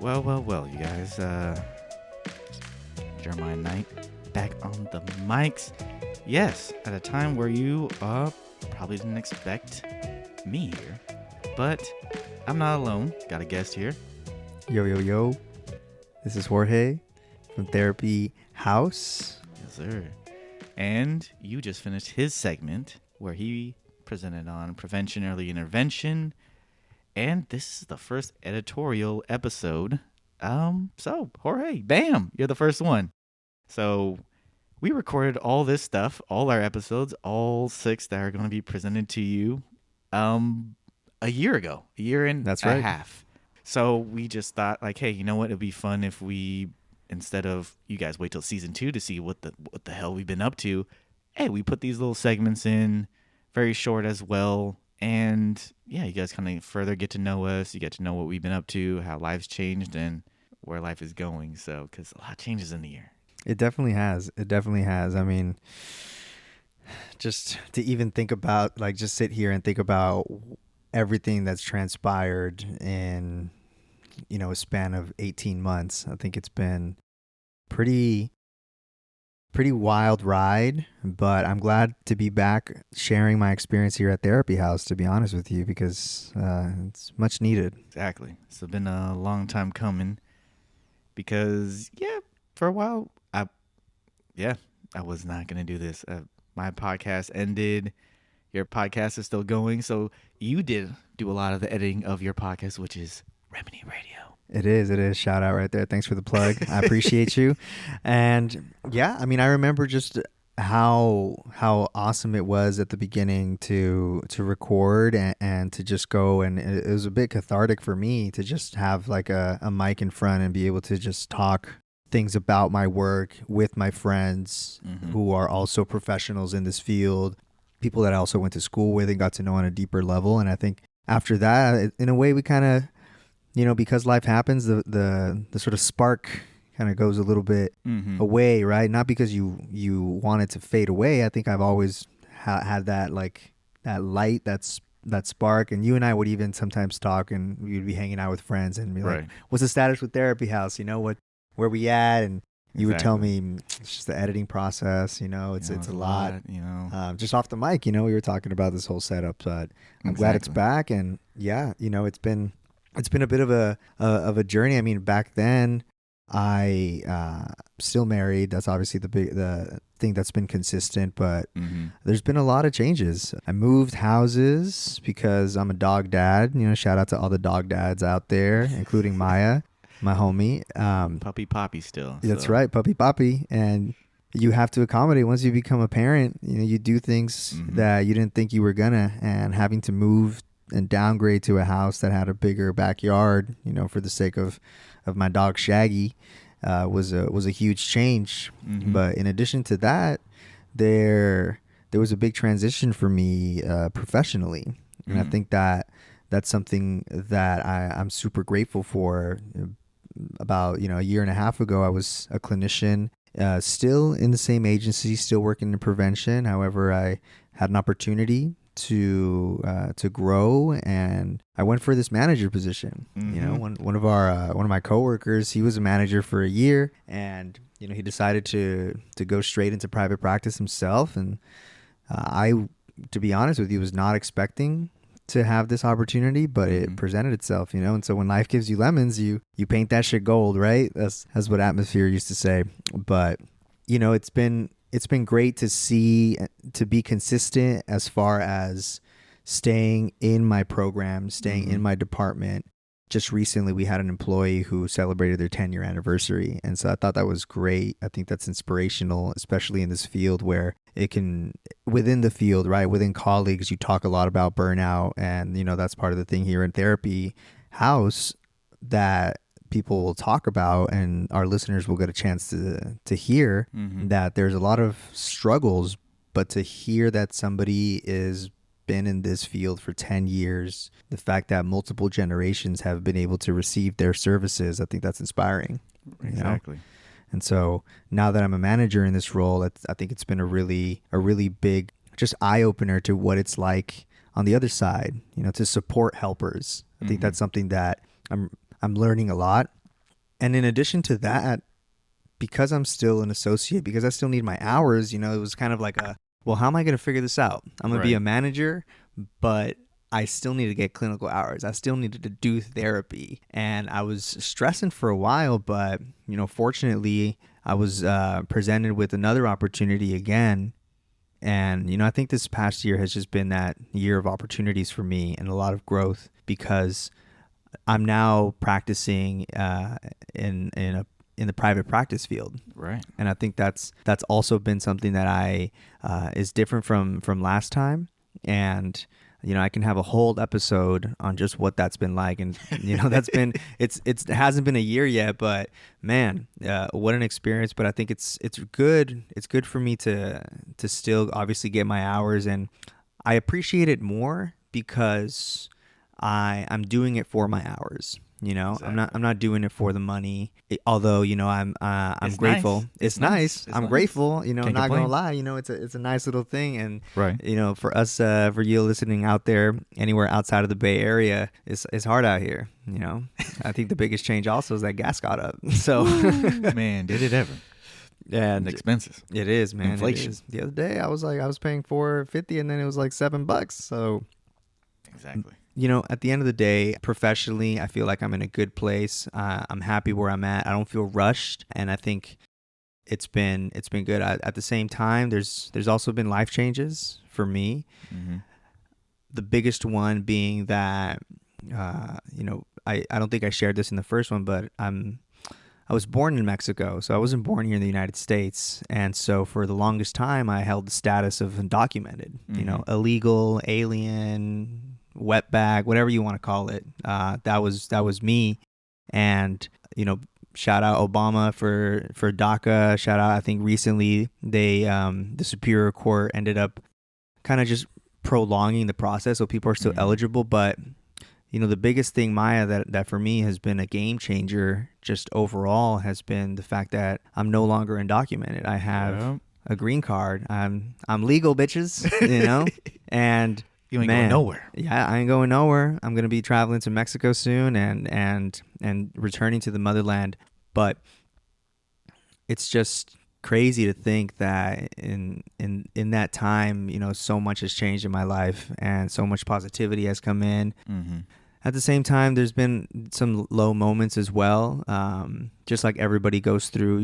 Well, you guys. Jeremiah Knight back on the mics. Yes, at a time where you probably didn't expect me here, but I'm not alone. Got a guest here. Yo. This is Jorge from Therapy House. Yes, sir. And you just finished his segment where he presented on prevention, early intervention. And this is the first editorial episode. So Jorge, bam, you're the first one. So we recorded all this stuff, all our episodes, all 6 that are going to be presented to you, a year ago, a year and That's a right. half. So we just thought, like, hey, you know what? It'd be fun if we, instead of you guys wait till season 2 to see what the hell we've been up to. Hey, we put these little segments in, very short as well. And yeah, you guys kind of further get to know us. You get to know what we've been up to, how life's changed, and where life is going. So, because a lot changes in the year. It definitely has. I mean, just to even think about, like, just sit here and think about everything that's transpired in, a span of 18 months. I think it's been pretty wild ride, but I'm glad to be back sharing my experience here at Therapy House, to be honest with you, because it's much needed. Exactly. It's been a long time coming because, for a while, I was not going to do this. My podcast ended. Your podcast is still going. So you did do a lot of the editing of your podcast, which is Remedy Radio. It is. Shout out right there. Thanks for the plug. I appreciate you. And yeah, I mean, I remember just how awesome it was at the beginning to record and to just go, and it was a bit cathartic for me to just have like a mic in front and be able to just talk things about my work with my friends who are also professionals in this field, people that I also went to school with and got to know on a deeper level. And I think after that, in a way, we kind of, because life happens, the sort of spark kind of goes a little bit away, right? Not because you want it to fade away. I think I've always had that, like, that light, that spark. And you and I would even sometimes talk, and we'd be hanging out with friends and be like, what's the status with Therapy House? Where we at? And you would tell me it's just the editing process, it's a lot, just off the mic, we were talking about this whole setup, but I'm glad it's back. And yeah, it's been a bit of a journey. I mean, back then I still married. That's obviously the thing that's been consistent, but there's been a lot of changes. I moved houses because I'm a dog dad. Shout out to all the dog dads out there, including Maya, my homie. Puppy Poppy still. That's right, Puppy Poppy. And you have to accommodate once you become a parent. You do things that you didn't think you were gonna, and having to move and downgrade to a house that had a bigger backyard, for the sake of my dog Shaggy, was a huge change. But in addition to that, there was a big transition for me professionally, and I think that's something that I'm super grateful for. About a year and a half ago, I was a clinician, still in the same agency, still working in prevention. However, I had an opportunity to grow, and I went for this manager position. One of my coworkers, he was a manager for a year, and he decided to go straight into private practice himself. And I, to be honest with you, was not expecting to have this opportunity, but it presented itself, and so when life gives you lemons, you paint that shit gold, right? That's what Atmosphere used to say. But it's been great to be consistent as far as staying in my program, staying in my department. Just recently, we had an employee who celebrated their 10-year anniversary. And so I thought that was great. I think that's inspirational, especially in this field where it can, within the field, right, within colleagues, you talk a lot about burnout. And, that's part of the thing here in Therapy House that people will talk about, and our listeners will get a chance to hear that there's a lot of struggles, but to hear that somebody is been in this field for 10 years, the fact that multiple generations have been able to receive their services, I think that's inspiring. Exactly. And so now that I'm a manager in this role, I think it's been a really big just eye opener to what it's like on the other side, to support helpers. I think that's something that I'm learning a lot. And in addition to that, because I'm still an associate, because I still need my hours, it was kind of like well, how am I going to figure this out? I'm going to be a Right. manager, but I still need to get clinical hours. I still needed to do therapy. And I was stressing for a while, but, fortunately, I was presented with another opportunity again. And, I think this past year has just been that year of opportunities for me and a lot of growth because I'm now practicing in the private practice field, Right. and I think that's also been something that I is different from last time, and I can have a whole episode on just what that's been like, and that's been it hasn't been a year yet, but man, what an experience! But I think it's good. It's good for me to still obviously get my hours, and I appreciate it more because I'm doing it for my hours. Exactly. I'm not doing it for the money. Although I'm It's grateful. nice. It's nice. It's I'm nice. grateful. Can't Not gonna complain. lie. It's a nice little thing. And Right. for us, for you listening out there, anywhere outside of the Bay Area, it's hard out here. I think the biggest change also is that gas got up. So Woo, man, did it ever? And and expenses, it is, man. It inflation. is. The other day, I was paying $4.50, and then it was like $7. So Exactly. at the end of the day, professionally, I feel like I'm in a good place. I'm happy where I'm at. I don't feel rushed, and I think it's been good. At the same time, there's also been life changes for me. Mm-hmm. The biggest one being that, I don't think I shared this in the first one, but I was born in Mexico, so I wasn't born here in the United States, and so for the longest time, I held the status of undocumented, Mm-hmm. illegal, alien, wetback, whatever you want to call it. That was me, and shout out Obama for DACA. Shout out, I think recently the Superior Court ended up kind of just prolonging the process, so people are still Mm-hmm. eligible, but the biggest thing, Maya, that for me has been a game changer just overall has been the fact that I'm no longer undocumented. I have Yep. a green card. I'm legal, bitches, and You ain't going man, nowhere. yeah, I ain't going nowhere. I'm going to be traveling to Mexico soon and returning to the motherland. But it's just crazy to think that in that time, so much has changed in my life and so much positivity has come in. Mm-hmm. At the same time, there's been some low moments as well, just like everybody goes through,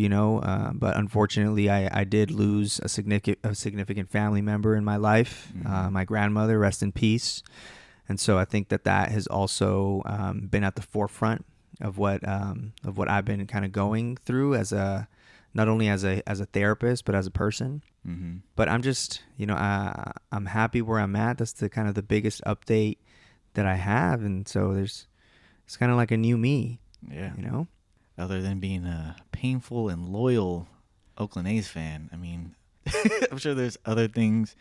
but unfortunately, I did lose a significant family member in my life, Mm-hmm. my grandmother, rest in peace. And so I think that has also been at the forefront of what I've been kind of going through as a not only as a therapist but as a person. Mm-hmm. But I'm just I'm happy where I'm at. That's the kind of the biggest update that I have, and so it's kind of like a new me, Yeah. you know. Other than being a painful and loyal Oakland A's fan, I mean, I'm sure there's other things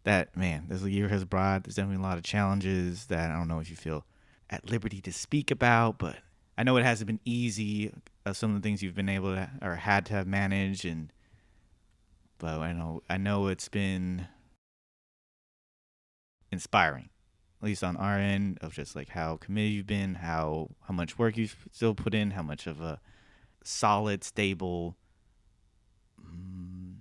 that, man, this year has brought. There's definitely a lot of challenges that I don't know if you feel at liberty to speak about, but I know it hasn't been easy. Some of the things you've been able to or had to have managed, and but I know it's been inspiring, at least on our end, of just like how committed you've been, how much work you've still put in, how much of a solid, stable mm,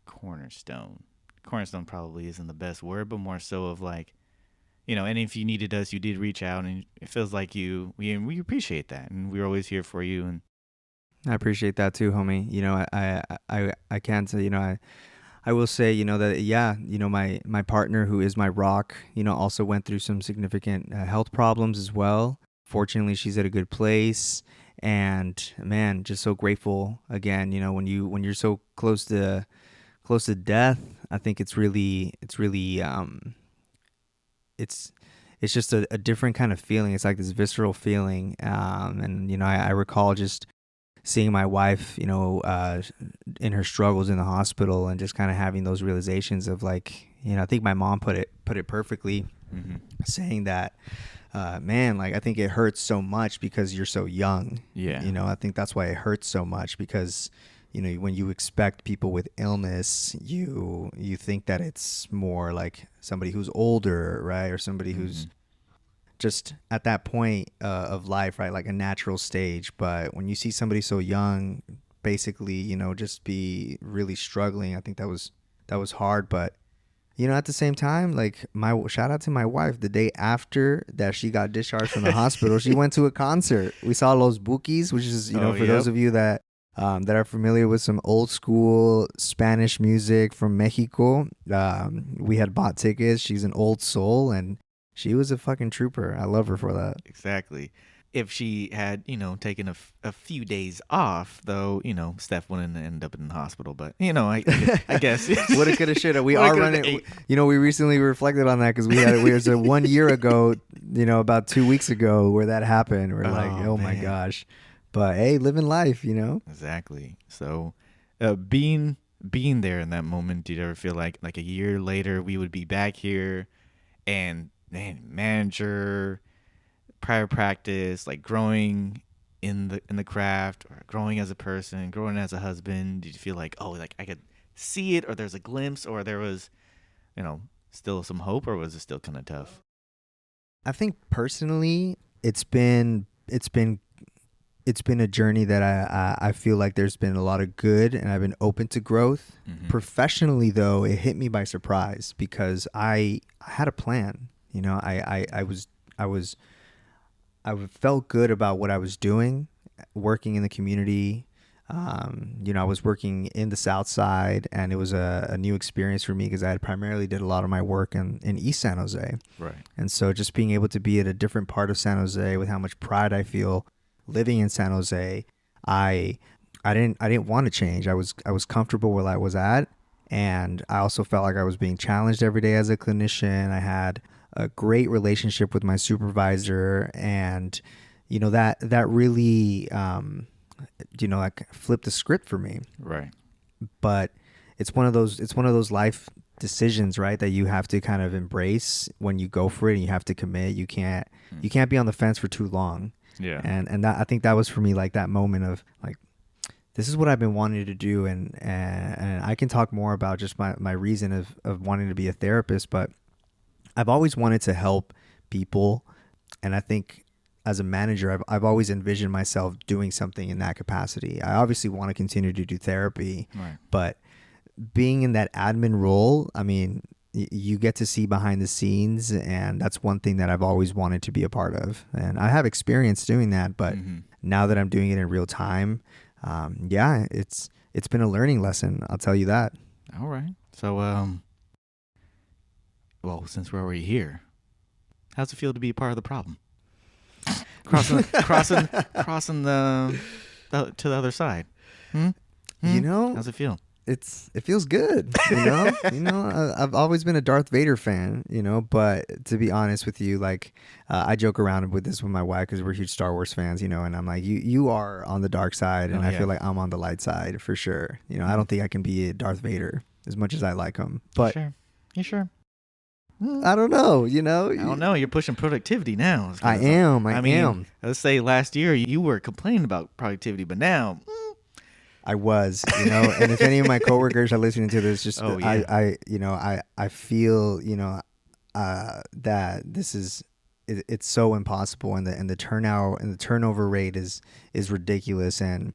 cornerstone. Cornerstone probably isn't the best word, but more so of like, and if you needed us, you did reach out, and it feels like we appreciate that, and we're always here for you. And I appreciate that too, homie. I can't say, I will say, that, yeah, my partner who is my rock, also went through some significant health problems as well. Fortunately, she's at a good place, and man, just so grateful again. When you're so close to death, I think it's it's just a different kind of feeling. It's like this visceral feeling, and I recall just seeing my wife, in her struggles in the hospital, and just kind of having those realizations of like, I think my mom put it perfectly, mm-hmm. saying that, man, like I think it hurts so much because you're so young. Yeah, I think that's why it hurts so much because, when you expect people with illness, you think that it's more like somebody who's older, right, or somebody mm-hmm. who's just at that point of life, right? Like a natural stage. But when you see somebody so young, basically, just be really struggling, I think that was hard. But at the same time, like my shout out to my wife. The day after that she got discharged from the hospital, she went to a concert. We saw Los Bukis, which is for those of you that are familiar with some old school Spanish music from Mexico. We had bought tickets. She's an old soul, and she was a fucking trooper. I love her for that. Exactly. If she had, taken a few days off, though, Steph wouldn't end up in the hospital. But, I guess. Woulda, coulda, shoulda. We are running. We recently reflected on that because we was 1 year ago, about 2 weeks ago where that happened. We're like, oh my gosh. But, hey, living life, Exactly. So being there in that moment, did you ever feel like a year later we would be back here and, man, manager, prior practice, like growing in the craft, or growing as a person, growing as a husband? Did you feel like, oh, like I could see it, or there's a glimpse, or there was, still some hope, or was it still kind of tough? I think personally, it's been a journey that I feel like there's been a lot of good, and I've been open to growth. Mm-hmm. Professionally, though, it hit me by surprise because I had a plan. I felt good about what I was doing, working in the community. I was working in the South Side, and it was a new experience for me because I had primarily did a lot of my work in East San Jose. Right. And so just being able to be at a different part of San Jose with how much pride I feel living in San Jose, I didn't want to change. I was comfortable where I was at, and I also felt like I was being challenged every day as a clinician. I had a great relationship with my supervisor, and that really like flipped the script for me. Right. But it's one of those life decisions, right, that you have to kind of embrace when you go for it, and you have to commit. You can't be on the fence for too long. Yeah. And that, I think that was for me, like that moment of like, this is what I've been wanting to do, and I can talk more about just my reason of wanting to be a therapist, but I've always wanted to help people, and I think as a manager, I've always envisioned myself doing something in that capacity. I obviously want to continue to do therapy, right, but being in that admin role, I mean, you get to see behind the scenes, and that's one thing that I've always wanted to be a part of. And I have experience doing that, but now that I'm doing it in real time, it's been a learning lesson. I'll tell you that. All right. So, well, since we're already here, how's it feel to be a part of the problem? Crossing the to the other side. How's it feel? It feels good. I've always been a Darth Vader fan. But to be honest with you, like I joke around with this with my wife because we're huge Star Wars fans. And I'm like, you are on the dark side, and I feel like I'm on the light side for sure. I don't think I can be a Darth Vader as much as I like him. But You sure? I don't know, I don't know. You're pushing productivity now. I am. Let's say last year you were complaining about productivity, but now I was, and if any of my coworkers are listening to this, just I feel, that this is it's so impossible, and the turnout and the turnover rate is ridiculous, and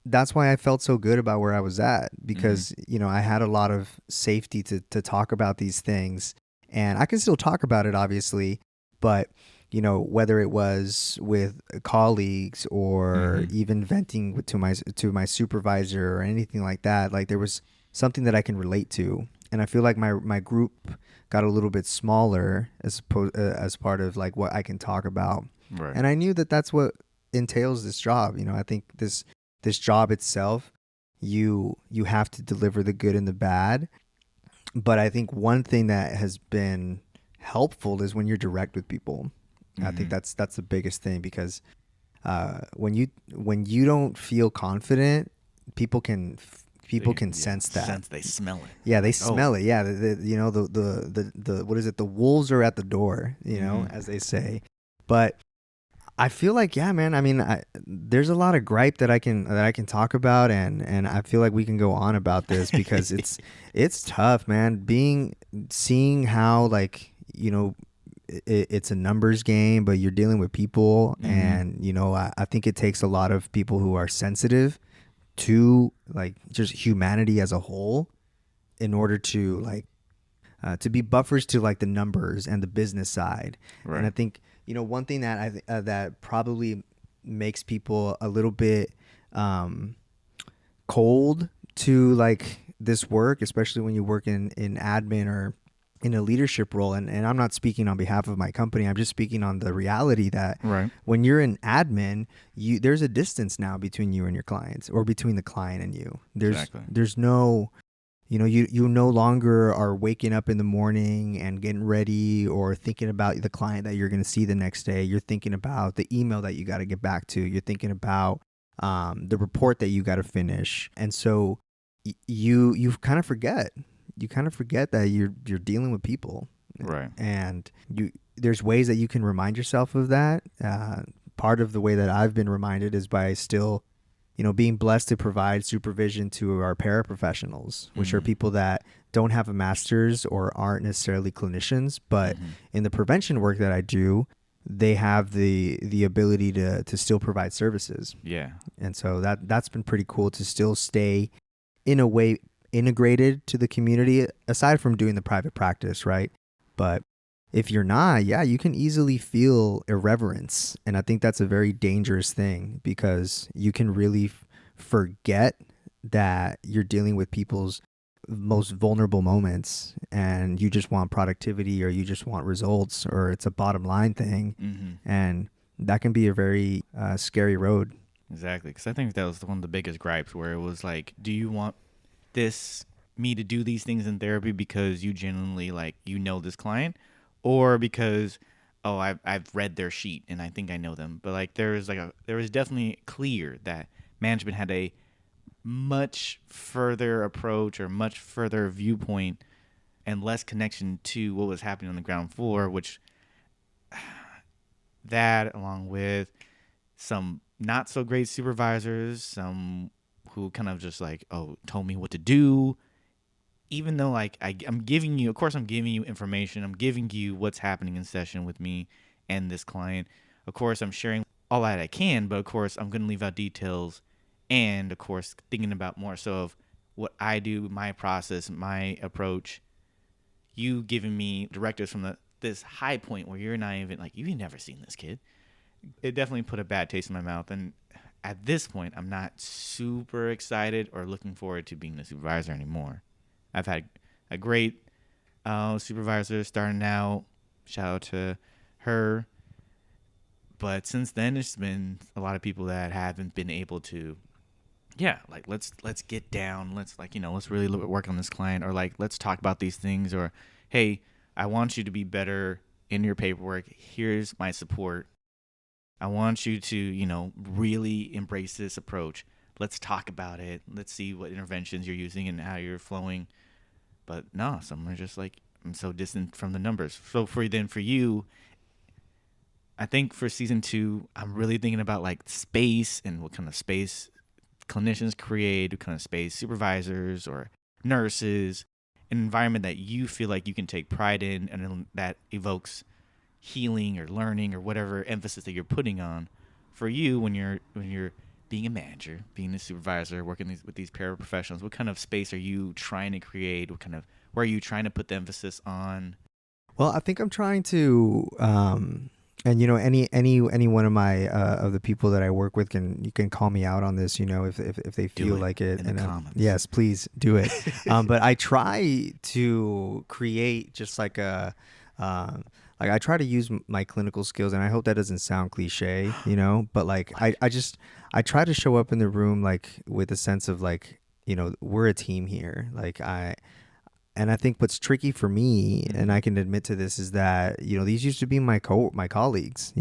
that's why I felt so good about where I was at, because I had a lot of safety to talk about these things, and I can still talk about it, obviously, but whether it was with colleagues or even venting to my supervisor or anything like that, like there was something that I can relate to, and I feel like my group got a little bit smaller as part of like what I can talk about, right. And I knew that that's what entails this job. I think this job itself, you have to deliver the good and the bad. But I think one thing that has been helpful is when you're direct with people. I think that's the biggest thing, because when you don't feel confident, people can sense that. They smell it. Yeah, they smell it. Yeah, the what is it? The wolves are at the door, as they say. But I feel like, yeah, man. I mean, there's a lot of gripe that I can talk about, and I feel like we can go on about this because it's tough, man. Seeing how, like, it's a numbers game, but you're dealing with people. Mm-hmm. And, I think it takes a lot of people who are sensitive to like just humanity as a whole in order to like to be buffers to like the numbers and the business side. Right. And I think, one thing that that probably makes people a little bit cold to like this work, especially when you work in admin or in a leadership role. And I'm not speaking on behalf of my company. I'm just speaking on the reality that Right. when you're in admin, there's a distance now between you and your clients, or between the client and you. Exactly. There's no, you no longer are waking up in the morning and getting ready or thinking about the client that you're going to see the next day. You're thinking about the email that you got to get back to. You're thinking about the report that you got to finish. And so you kind of forget. You kind of forget that you're dealing with people. Right. And there's ways that you can remind yourself of that. Part of the way that I've been reminded is by still, being blessed to provide supervision to our paraprofessionals, which are people that don't have a master's or aren't necessarily clinicians, but in the prevention work that I do, they have the ability to still provide services. Yeah. And so that's been pretty cool to still stay in a way integrated to the community, aside from doing the private practice, right? But if you're not, you can easily feel irreverence. And I think that's a very dangerous thing, because you can really forget that you're dealing with people's most vulnerable moments, and you just want productivity, or you just want results, or it's a bottom line thing. Mm-hmm. And that can be a very scary road. Exactly. Because I think that was one of the biggest gripes, where it was like, do you want me to do these things in therapy because you genuinely like this client, or because I've read their sheet and I think I know them. But like there was definitely clear that management had a much further approach, or much further viewpoint, and less connection to what was happening on the ground floor, which that, along with some not so great supervisors, some who kind of just like, told me what to do, even though like I'm giving you, of course I'm giving you information, I'm giving you what's happening in session with me and this client. Of course I'm sharing all that I can, but of course I'm going to leave out details, and of course thinking about more so of what I do, my process, my approach. You giving me directives from this high point where you're not even like, you've never seen this kid. It definitely put a bad taste in my mouth. And at this point, I'm not super excited or looking forward to being the supervisor anymore. I've had a great supervisor starting out. Shout out to her. But since then, it's been a lot of people that haven't been able to, like let's get down. Let's let's really work on this client, or like let's talk about these things, or hey, I want you to be better in your paperwork. Here's my support. I want you to, really embrace this approach. Let's talk about it. Let's see what interventions you're using and how you're flowing. But no, some are just like, I'm so distant from the numbers. So for you, I think for season 2, I'm really thinking about like space and what kind of space clinicians create, what kind of space supervisors or nurses, an environment that you feel like you can take pride in, and that evokes healing or learning or whatever emphasis that you're putting on. For you, when you're being a manager, being a supervisor, working with these paraprofessionals, what kind of space are you trying to create? Where are you trying to put the emphasis on? Well, I think I'm trying to, and any one of my of the people that I work with you can call me out on this, if they feel like it. In the comments. Yes, please do it. But I try to create just like a. Like I try to use my clinical skills, and I hope that doesn't sound cliche, but like I try to show up in the room like with a sense of like, we're a team here. And I think what's tricky for me, and I can admit to this, is that, these used to be my colleagues,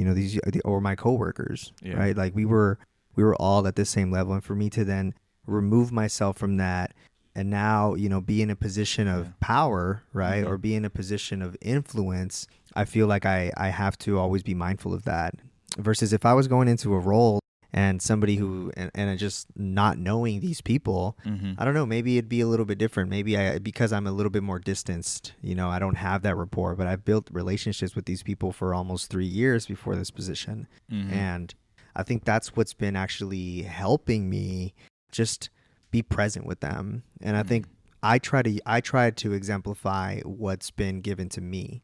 or my coworkers, right? Like we were all at the same level. And for me to then remove myself from that, and now, be in a position of power, right? Or be in a position of influence, I feel like I have to always be mindful of that. Versus if I was going into a role and somebody who and just not knowing these people, I don't know, maybe it'd be a little bit different. Maybe because I'm a little bit more distanced, I don't have that rapport, but I've built relationships with these people for almost 3 years before this position. And I think that's what's been actually helping me just be present with them. And I think I try to exemplify what's been given to me.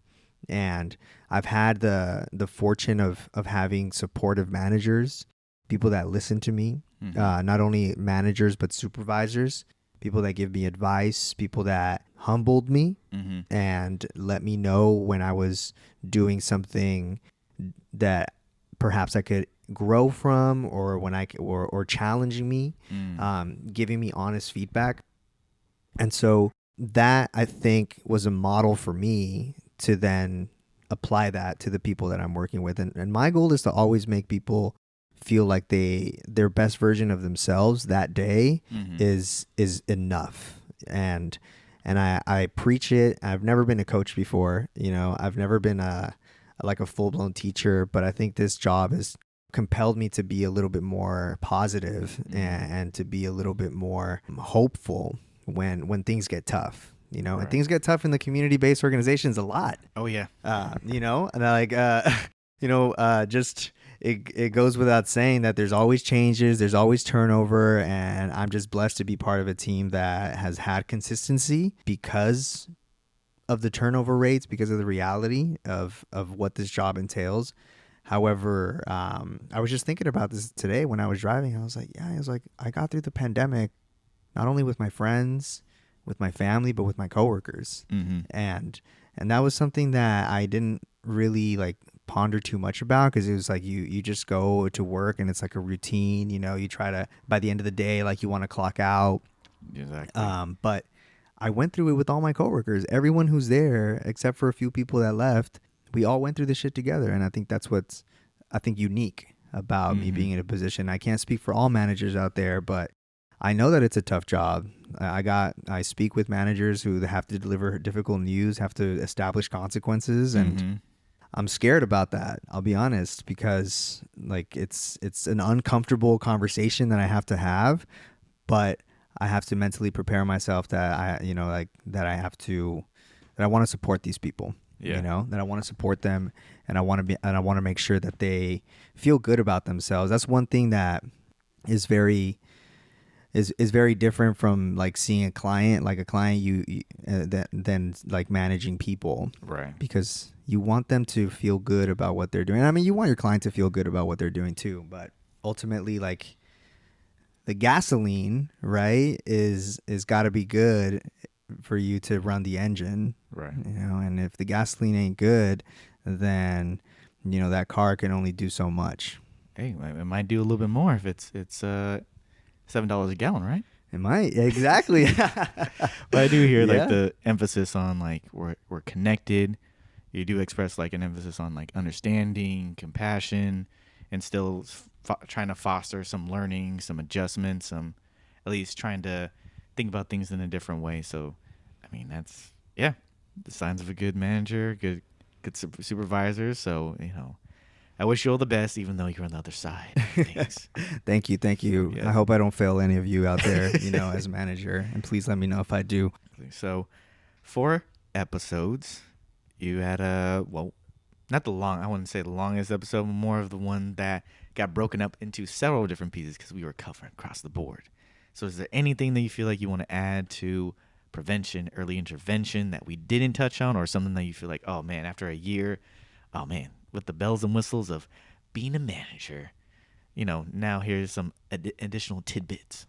And I've had the fortune of having supportive managers, people that listen to me, not only managers but supervisors, people that give me advice, people that humbled me and let me know when I was doing something that perhaps I could grow from, or when or challenging me, giving me honest feedback. And so that, I think, was a model for me to then apply that to the people that I'm working with. And my goal is to always make people feel like their best version of themselves that day is enough. And I preach it. I've never been a coach before. I've never been like a full-blown teacher, but I think this job has compelled me to be a little bit more positive and to be a little bit more hopeful when things get tough, Right. And things get tough in the community-based organizations a lot. Oh yeah. And just it goes without saying that there's always changes, there's always turnover, and I'm just blessed to be part of a team that has had consistency because of the turnover rates, because of the reality of what this job entails. However, I was just thinking about this today when I was driving. I was like, I got through the pandemic not only with my friends, with my family, but with my coworkers. And that was something that I didn't really ponder too much about, because it was like you just go to work and it's like a routine. You try to, by the end of the day, you want to clock out. Exactly. But I went through it with all my coworkers. Everyone who's there, except for a few people that left, we all went through this shit together. And I think that's what's unique about me being in a position. I can't speak for all managers out there, but I know that it's a tough job. I speak with managers who have to deliver difficult news, have to establish consequences, and I'm scared about that. I'll be honest, because it's an uncomfortable conversation that I have to have, but I have to mentally prepare myself that that I want to support these people. Yeah. That I want to support them, and I want to make sure that they feel good about themselves. That's one thing that is very different from seeing a client, than managing people. Right. Because you want them to feel good about what they're doing. I mean, you want your client to feel good about what they're doing too, but ultimately the gasoline, right, is got to be good for you to run the engine. Right. And if the gasoline ain't good, then that car can only do so much. Hey, it might do a little bit more if it's $7 a gallon, right? It might, exactly. But I do hear the emphasis on we're connected. You do express an emphasis on understanding, compassion, and still trying to foster some learning, some adjustments, some at least trying to think about things in a different way. So, I mean, that's the signs of a good manager, good supervisor. So I wish you all the best, even though you're on the other side of things. Thank you. Yeah. I hope I don't fail any of you out there, as a manager. And please let me know if I do. So 4 episodes. You had not I wouldn't say the longest episode, but more of the one that got broken up into several different pieces because we were covering across the board. So is there anything that you feel like you want to add to prevention, early intervention that we didn't touch on, or something that you feel like, oh man, after a year, oh man, with the bells and whistles of being a manager, now here's some additional tidbits?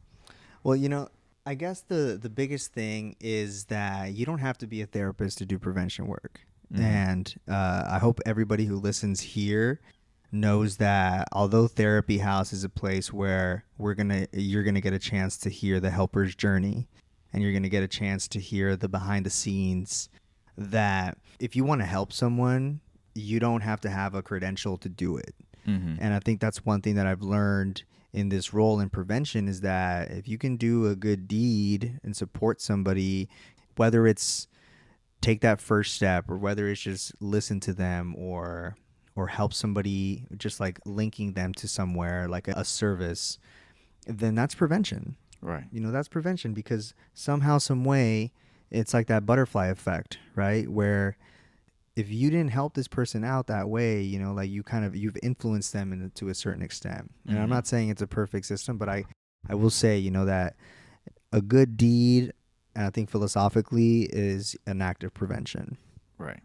Well, I guess the biggest thing is that you don't have to be a therapist to do prevention work. And I hope everybody who listens here knows that although Therapy House is a place where you're gonna get a chance to hear the helper's journey, and you're gonna get a chance to hear the behind the scenes, that if you want to help someone, you don't have to have a credential to do it. And I think that's one thing that I've learned in this role in prevention, is that if you can do a good deed and support somebody, whether it's take that first step, or whether it's just listen to them, or or help somebody, just like linking them to somewhere like a service, then that's prevention. Right. That's prevention, because somehow, some way, it's like that butterfly effect, right? Where if you didn't help this person out that way, like you've influenced them to a certain extent. And I'm not saying it's a perfect system, but I will say, that a good deed, and I think philosophically, is an act of prevention. Right.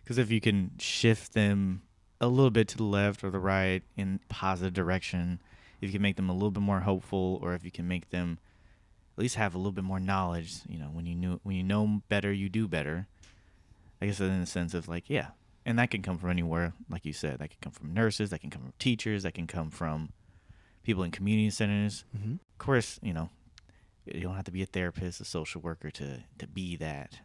Because if you can shift them a little bit to the left or the right in positive direction, if you can make them a little bit more hopeful, or if you can make them at least have a little bit more knowledge, when you know better, you do better. I guess in the sense of like, yeah, and that can come from anywhere, like you said. That can come from nurses, that can come from teachers, that can come from people in community centers. Mm-hmm. Of course, you don't have to be a therapist, a social worker to be that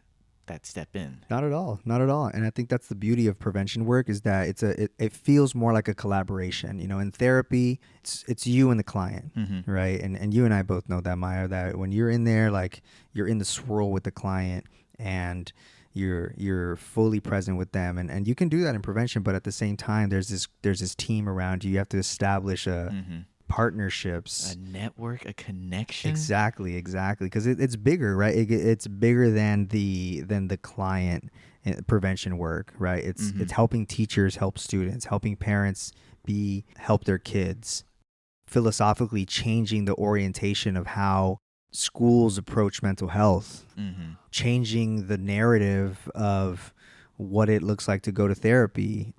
step in. Not at all. Not at all. And I think that's the beauty of prevention work, is that it feels more like a collaboration. In therapy, it's you and the client, right? And you and I both know that, Maya, that when you're in there, like, you're in the swirl with the client, and you're fully present with them, and you can do that in prevention, but at the same time, there's this team around you. You have to establish partnerships, a network, a connection. Exactly, because it's bigger, right? It's bigger than the client prevention work, right? It's helping teachers help students, helping parents help their kids, philosophically changing the orientation of how schools approach mental health, changing the narrative of what it looks like to go to therapy.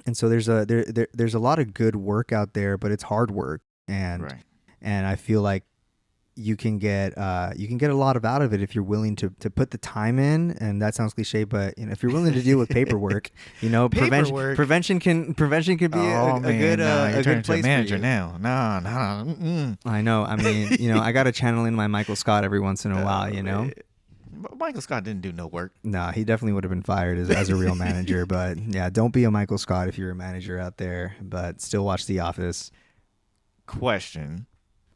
And so there's a lot of good work out there, but it's hard work, and I feel like you can get a lot out of it if you're willing to put the time in. And that sounds cliche, but if you're willing to deal with paperwork, prevention can be a good place manager for you. now. No. I know. I mean, I got to channel in my Michael Scott every once in a while. Michael Scott didn't do no work. No, he definitely would have been fired as a real manager. But yeah, don't be a Michael Scott if you're a manager out there, but still watch The Office. Question: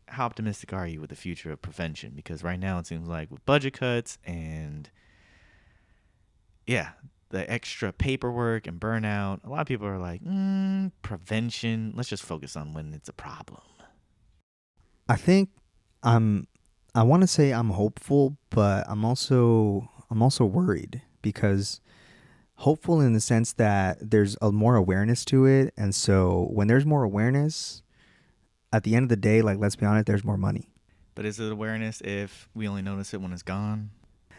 how optimistic are you with the future of prevention? Because right now it seems like with budget cuts and the extra paperwork and burnout, a lot of people are like, prevention, let's just focus on when it's a problem. I think I want to say I'm hopeful, but I'm also worried, because hopeful in the sense that there's a more awareness to it. And so when there's more awareness, at the end of the day, like, let's be honest, there's more money. But is it awareness if we only notice it when it's gone?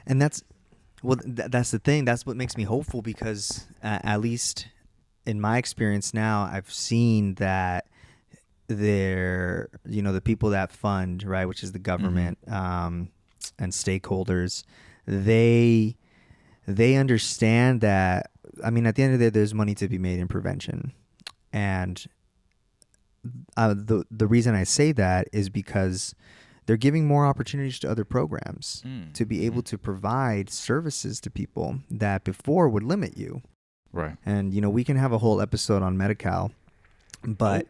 And that's the thing. That's what makes me hopeful, because at least in my experience now, I've seen that the people that fund, right, which is the government, and stakeholders, they understand that, I mean, at the end of the day, there's money to be made in prevention. And the reason I say that is because they're giving more opportunities to other programs to be able to provide services to people that before would limit you. Right. And, we can have a whole episode on Medi-Cal, but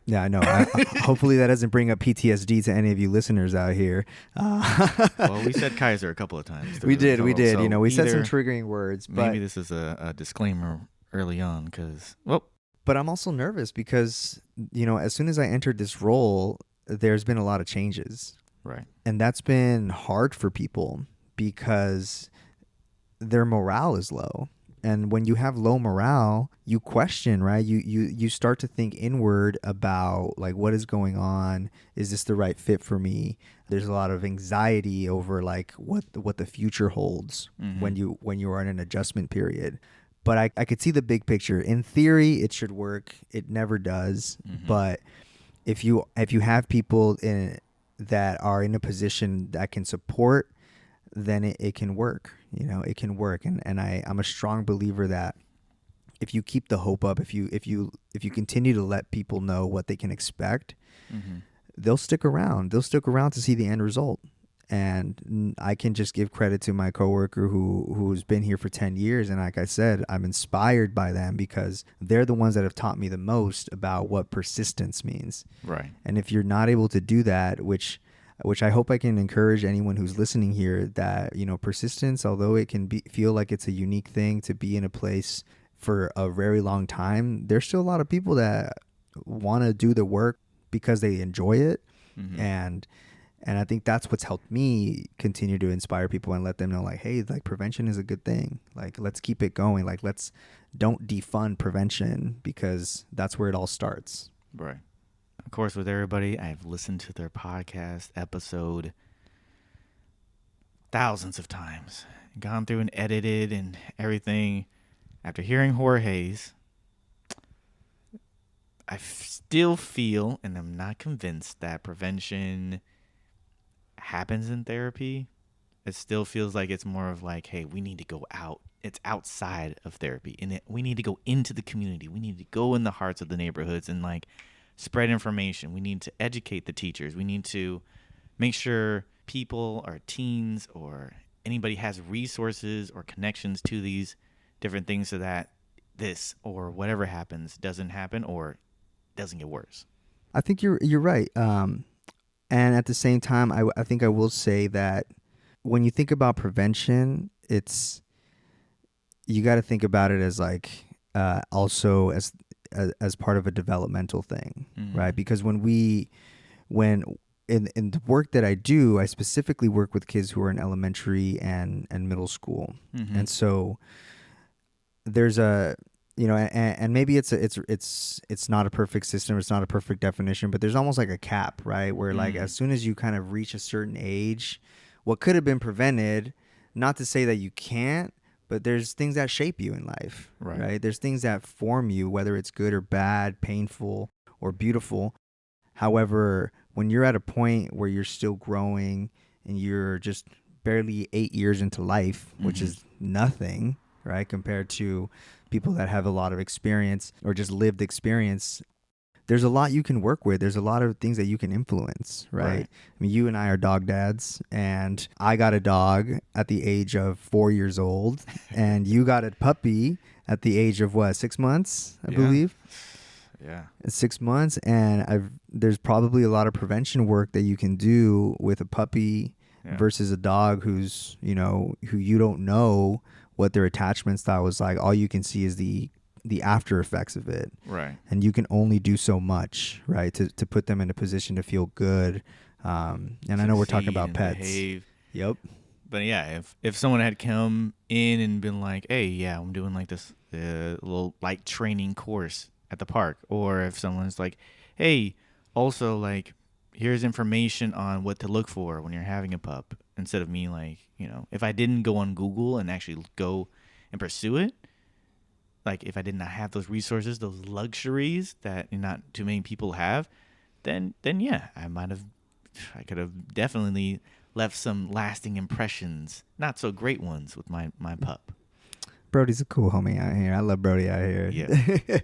yeah, I know. Hopefully that doesn't bring up PTSD to any of you listeners out here. Well, we said Kaiser a couple of times. We did. So we said some triggering words. Maybe this is a disclaimer early on, because, But I'm also nervous because, as soon as I entered this role, there's been a lot of changes. Right. And that's been hard for people because their morale is low. And when you have low morale, you question, right? You start to think inward about, like, what is going on? Is this the right fit for me? There's a lot of anxiety over, like, what the future holds when you are in an adjustment period. But I could see the big picture. In theory, it should work. It never does. But if you have people that are in a position that can support, then it can work. It can work. And I'm a strong believer that if you keep the hope up, if you continue to let people know what they can expect, they'll stick around. They'll stick around to see the end result. And I can just give credit to my coworker who's been here for 10 years. And like I said, I'm inspired by them because they're the ones that have taught me the most about what persistence means. Right. And if you're not able to do that, which I hope I can encourage anyone who's listening here, that, persistence, although it can feel like it's a unique thing to be in a place for a very long time, there's still a lot of people that want to do the work because they enjoy it. Mm-hmm. And I think that's what's helped me continue to inspire people and let them know, like, hey, like, prevention is a good thing. Like, let's keep it going. Like, let's don't defund prevention, because that's where it all starts. Right. Of course, with everybody, I've listened to their podcast episode thousands of times, gone through and edited and everything. After hearing Jorge's, I still feel, and I'm not convinced, that prevention happens in therapy. It still feels like it's more of like, hey, we need to go out. It's outside of therapy, and we need to go into the community. We need to go in the hearts of the neighborhoods and like spread information. We need to educate the teachers. We need to make sure people or teens or anybody has resources or connections to these different things so that this or whatever happens doesn't happen or doesn't get worse. I think you're right. And at the same time, I think I will say that when you think about prevention, you got to think about it as like also as part of a developmental thing, right? Because when in the work that I do, I specifically work with kids who are in elementary and middle school, and so there's and maybe it's not a perfect system, it's not a perfect definition, but there's almost like a cap, right? Where like as soon as you kind of reach a certain age, what could have been prevented, not to say that you can't, but there's things that shape you in life, right? There's things that form you, whether it's good or bad, painful or beautiful. However, when you're at a point where you're still growing and you're just barely 8 years into life, which is nothing, right, compared to people that have a lot of experience or just lived experience, there's a lot you can work with. There's a lot of things that you can influence, right? I mean, you and I are dog dads, and I got a dog at the age of 4 years old, and you got a puppy at the age of what, 6 months, I believe? Yeah. 6 months, and there's probably a lot of prevention work that you can do with a puppy versus a dog who you don't know what their attachment style was like. All you can see is the after effects of it, right? And you can only do so much, right, to put them in a position to feel good. And I know we're talking about pets. Behave. Yep. But yeah, if someone had come in and been like, hey, yeah, I'm doing like this little like training course at the park, or if someone's like, hey, also like here's information on what to look for when you're having a pup, instead of me like, if I didn't go on Google and actually go and pursue it, like if I did not have those resources, those luxuries that not too many people have, then yeah, I could have definitely left some lasting impressions, not so great ones, with my pup. Brody's a cool homie out here. I love Brody out here. Yeah.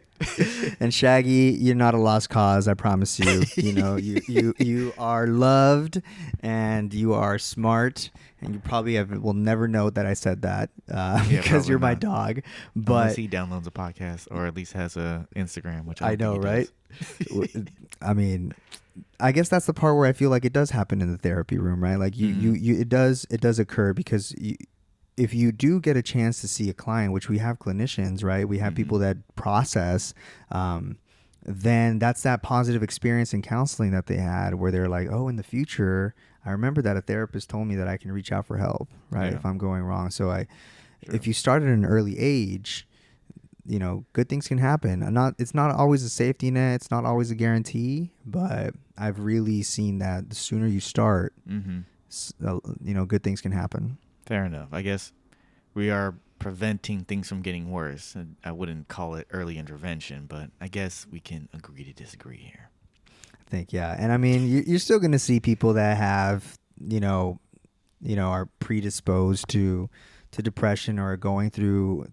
And Shaggy, you're not a lost cause, I promise you. You are loved, and you are smart, and you probably will never know that I said that because you're my dog. But unless he downloads a podcast or at least has a Instagram, which I know, right? I mean, I guess that's the part where I feel like it does happen in the therapy room, right? Like it does occur because if you do get a chance to see a client, which we have clinicians, right? We have people that process, then that's that positive experience in counseling that they had where they're like, oh, in the future, I remember that a therapist told me that I can reach out for help, right? If I'm going wrong. So if you start at an early age, good things can happen. It's not always a safety net. It's not always a guarantee, but I've really seen that the sooner you start, good things can happen. Fair enough. I guess we are preventing things from getting worse. I wouldn't call it early intervention, but I guess we can agree to disagree here. I think, yeah. And I mean, you're still going to see people that have, are predisposed to depression or going through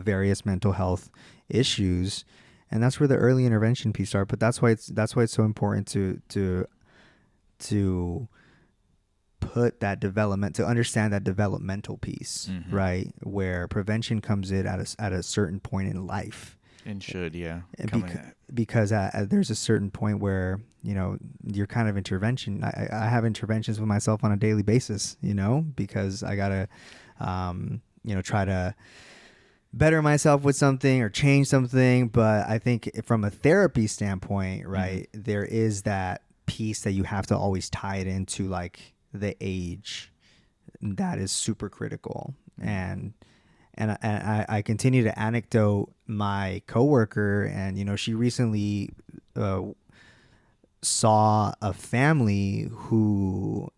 various mental health issues. And that's where the early intervention piece starts. But that's why it's so important to put that to understand that developmental piece, right? Where prevention comes in at a certain point in life. And should, yeah. Because there's a certain point where, your kind of intervention, I have interventions with myself on a daily basis, because I got to, try to better myself with something or change something. But I think from a therapy standpoint, right, there is that piece that you have to always tie it into like the age that is super critical. And I continue to anecdote my coworker, and she recently saw a family who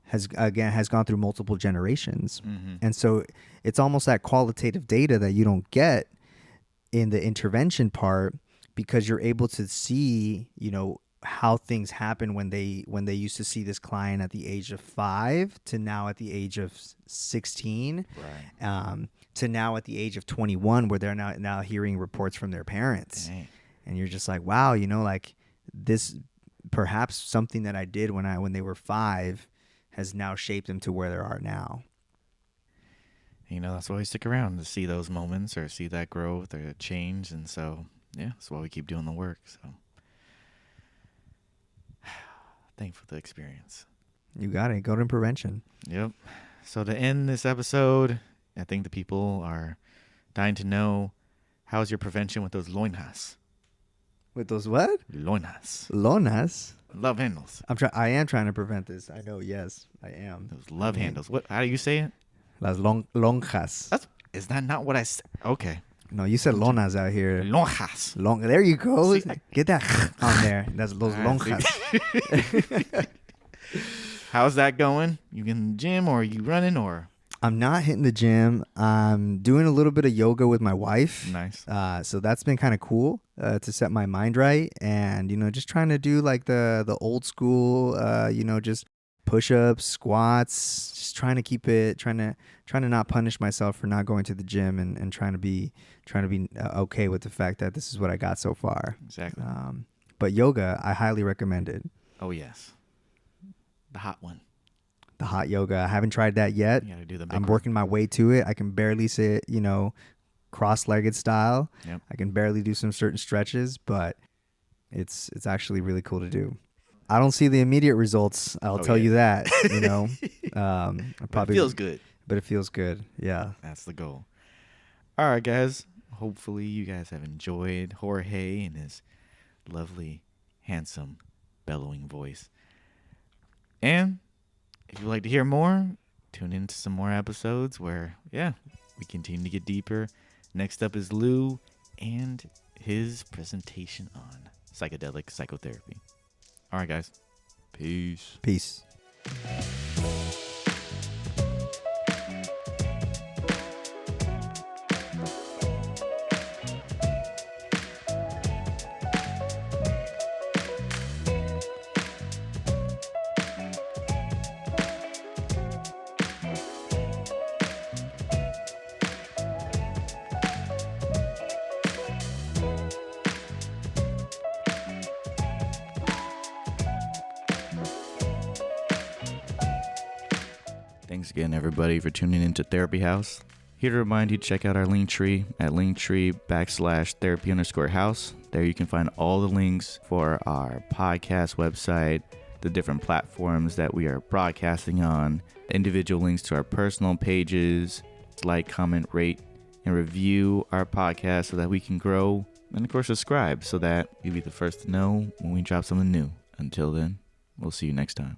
has gone through multiple generations. And so it's almost that qualitative data that you don't get in the intervention part, because you're able to see how things happen when they used to see this client at the age of 5 to now at the age of 16, Right. To now at the age of 21, where they're now hearing reports from their parents. Dang. And you're just like, wow, like this, perhaps something that I did when they were 5 has now shaped them to where they are now. That's why we stick around, to see those moments or see that growth or change. And so, yeah, that's why we keep doing the work. So thankful for the experience. You got it. Go to prevention. Yep. So to end this episode, I think the people are dying to know, how's your prevention with those loinas? With those what? Loinas. Lonas? Love handles. I am trying to prevent this. I know. Yes, I am. Those love handles. What? How do you say it? Las lonjas. Is that not what I said? Okay. No, you said lonas out here. Lonjas. There you go. See, Get that on there. That's those lonjas. How's that going? You in the gym, or are you running, or? I'm not hitting the gym. I'm doing a little bit of yoga with my wife. Nice. So that's been kind of cool to set my mind right, and just trying to do like the old school, just push-ups, squats, just trying to keep it, trying to not punish myself for not going to the gym, and trying to be okay with the fact that this is what I got so far. Exactly. But yoga, I highly recommend it. Oh yes, the hot one. The hot yoga. I haven't tried that yet. You gotta do the big I'm one. working my way to it. I can barely sit, cross-legged style. Yep. I can barely do some certain stretches, but it's actually really cool to do. I don't see the immediate results. I'll tell you that. Probably feels good. But it feels good. Yeah. That's the goal. All right, guys. Hopefully you guys have enjoyed Jorge and his lovely, handsome, bellowing voice. And if you'd like to hear more, tune into some more episodes where, we continue to get deeper. Next up is Lou and his presentation on psychedelic psychotherapy. All right, guys. Peace. Peace. Thanks again, everybody, for tuning into Therapy House. Here to remind you to check out our Linktree at Linktree/therapy_house. There you can find all the links for our podcast website, the different platforms that we are broadcasting on, individual links to our personal pages. Like, comment, rate, and review our podcast so that we can grow. And of course, subscribe so that you'll be the first to know when we drop something new. Until then, we'll see you next time.